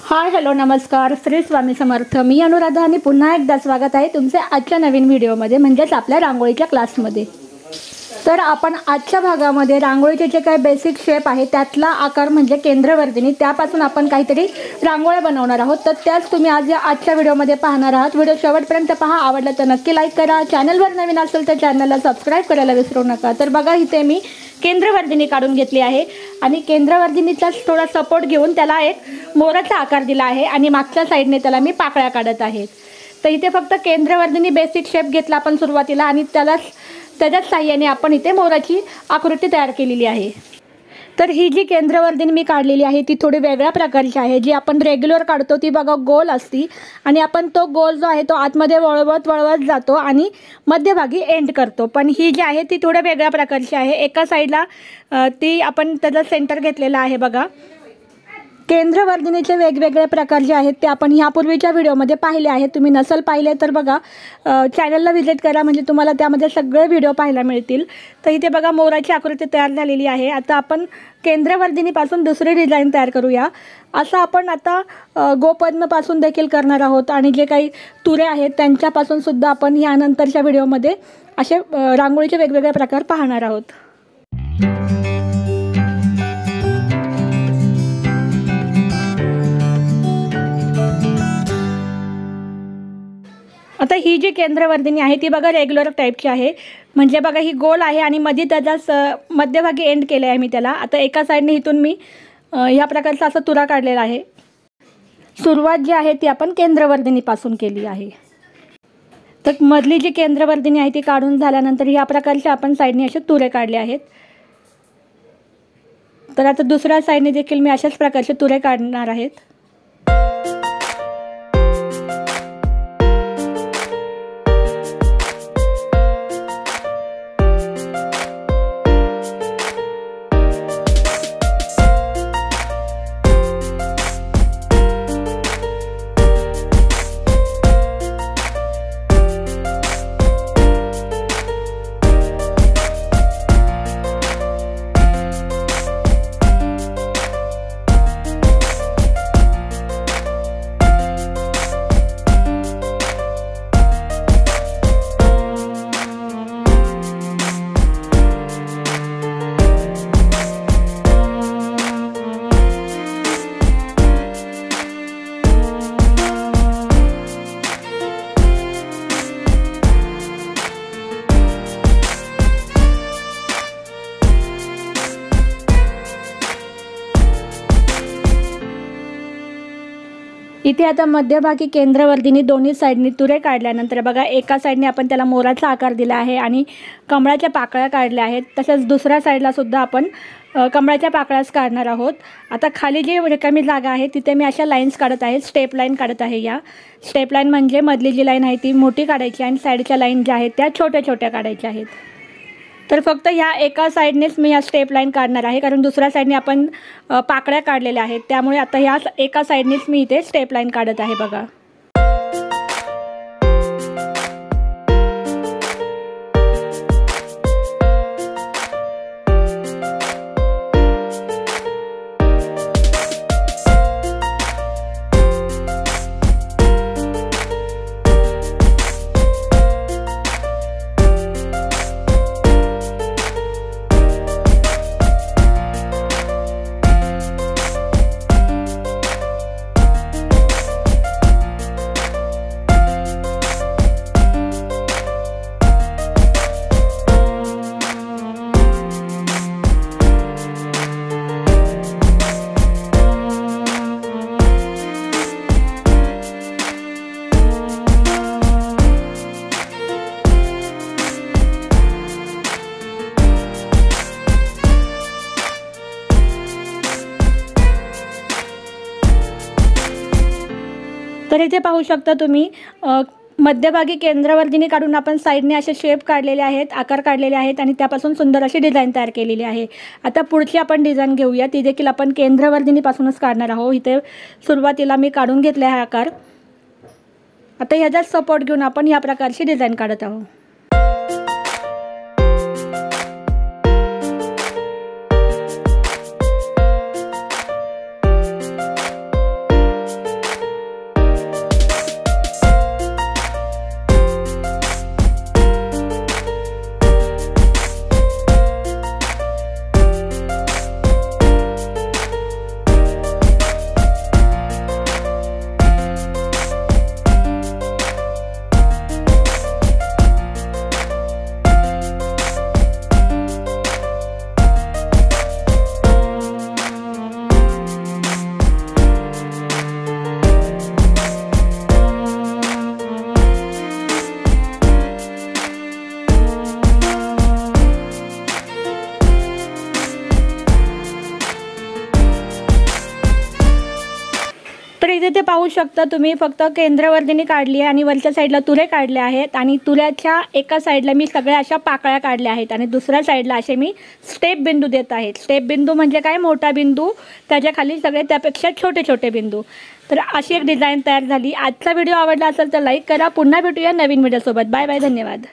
Hi hello नमस्कार, श्री स्वामी समर्थ. मी अनुराधा आणि पुन्हा एकदा स्वागत आहे तुमचे आजच्या नवीन व्हिडिओमध्ये, म्हणजेच आपल्या रांगोळीच्या क्लासमध्ये. तर आपण आजच्या भागामध्ये रांगोळीचे जे काही बेसिक शेप आहे त्यातला आकार म्हणजे केंद्रवर्धिनी, त्यापासून आपण काहीतरी रांगोळ्या बनवणार आहोत. तर त्याच तुम्ही आजच्या व्हिडिओमध्ये पाहणार आहात. व्हिडिओ शेवटपर्यंत पहा. आवडलं तर नक्की लाईक करा. चॅनलवर नवीन असेल तर चॅनलला सबस्क्राईब करायला विसरू नका. तर बघा, इथे मी केंद्रवर्धिनी काढून घेतली आहे आणि केंद्रवर्धिनीचा थोडा सपोर्ट घेऊन त्याला एक मोराचा आकार दिला आहे आणि मागच्या साईडने त्याला मी पाकळ्या काढत आहे. तर इथे फक्त केंद्रवर्धिनी बेसिक शेप घेतला आपण सुरुवातीला आणि त्याच्याच साहाय्याने आपण इथे मोराची आकृती तयार केलेली आहे. तर ही जी केंद्रवर्धिनी मी काढलेली आहे ती थोडी वेगळ्या प्रकारची आहे. जी आपण रेग्युलर काढतो ती बघा गोल असती आणि आपण तो गोल जो आहे तो आतमध्ये वळवत जातो आणि मध्यभागी एंड करतो. पण ही जी आहे ती थोड्या वेगळ्या प्रकारची आहे. एका साईडला ती आपण त्याचा सेंटर घेतलेला आहे. बघा, केंद्रवर्धिनीचे वेगवेगळे प्रकार जे आहेत ते आपण ह्यापूर्वीच्या व्हिडिओमध्ये पाहिले आहेत. तुम्ही नसल पाहिले तर बघा, चॅनलला व्हिजिट करा, म्हणजे तुम्हाला त्यामध्ये सगळे व्हिडिओ पाहायला मिळतील. तर इथे बघा मोराची आकृती तयार झालेली आहे. आता आपण केंद्रवर्धिनीपासून दुसरी डिझाईन तयार करूया. असं आपण आता गोपद्मपासून देखील करणार आहोत आणि जे काही तुरे आहेत त्यांच्यापासून सुद्धा आपण यानंतरच्या व्हिडिओमध्ये असे रांगोळीचे वेगवेगळे प्रकार पाहणार आहोत. आता ही जी केंद्रवर्धिनी आहे ती बघा रेग्युलर टाईपची आहे. म्हणजे बघा ही गोल आहे आणि मध्ये त्याचा मध्यभागी एंड केले आहे मी त्याला. आता एका साईडने इथून मी ह्या प्रकारचा असा तुरा काढलेला आहे. सुरुवात जी आहे ती आपण केंद्रवर्धिनीपासून केली आहे. तर मधली जी केंद्रवर्धिनी आहे ती काढून झाल्यानंतर ह्या प्रकारचे आपण साईडने असे तुरे काढले आहेत. तर आता दुसऱ्या साईडने देखील मी अशाच प्रकारचे तुरे काढणार आहेत. इथे आता मध्यभागी केंद्रवर्धिनी दोन्ही साईडनी तुरे काढल्यानंतर बघा एका साईडने आपण त्याला मोराचा आकार दिला आहे आणि कमळाच्या पाकळ्या काढल्या आहेत. तसंच दुसऱ्या साईडला सुद्धा आपण कमळाच्या पाकळ्याच काढणार आहोत. आता खाली जी रिकामी जागा आहे तिथे मी अशा लाईन्स काढत आहे, स्टेप लाईन काढत आहे. या स्टेप लाईन म्हणजे मधली जी लाईन आहे ती मोठी काढायची आणि साईडच्या लाईन ज्या आहेत त्या छोट्या छोट्या काढायच्या आहेत. तर फक्त ह्या एका साईडनेच मी या स्टेप लाईन काढणार आहे, कारण दुसऱ्या साईडने आपण पाकळ्या काढलेल्या आहेत. त्यामुळे आता ह्या एका साईडनेच मी इथे स्टेप लाईन काढत आहे. बघा, तर इथे पाहू शकता तुम्ही मध्यभागी केंद्रवर्धिनी काढून आपण साईडने असे शेप काढलेले आहेत, आकार काढलेले आहेत आणि त्यापासून सुंदर अशी डिझाईन तयार केलेली आहे. आता पुढची आपण डिझाईन घेऊया. ती देखील आपण केंद्रवर्धिनीपासूनच काढणार आहोत. इथे सुरुवातीला मी काढून घेतले हा आकार. आता ह्याचा सपोर्ट घेऊन आपण या प्रकारची डिझाईन काढत आहोत. तर इथे ते पाहू शकता तुम्ही, फक्त केंद्रवर्धिनी काढली आहे आणि वरच्या साईडला तुरे काढले आहेत आणि तुऱ्याच्या एका साईडला मी सगळ्या अशा पाकळ्या काढल्या आहेत आणि दुसऱ्या साईडला असे मी स्टेप बिंदू देत आहे. स्टेप बिंदू म्हणजे काय, मोठा बिंदू त्याच्या खाली सगळे त्यापेक्षा छोटे छोटे बिंदू. तर अशी एक डिझाईन तयार झाली. आजचा व्हिडिओ आवडला असेल तर लाईक करा. पुन्हा भेटूया नवीन व्हिडिओसोबत. बाय बाय, धन्यवाद.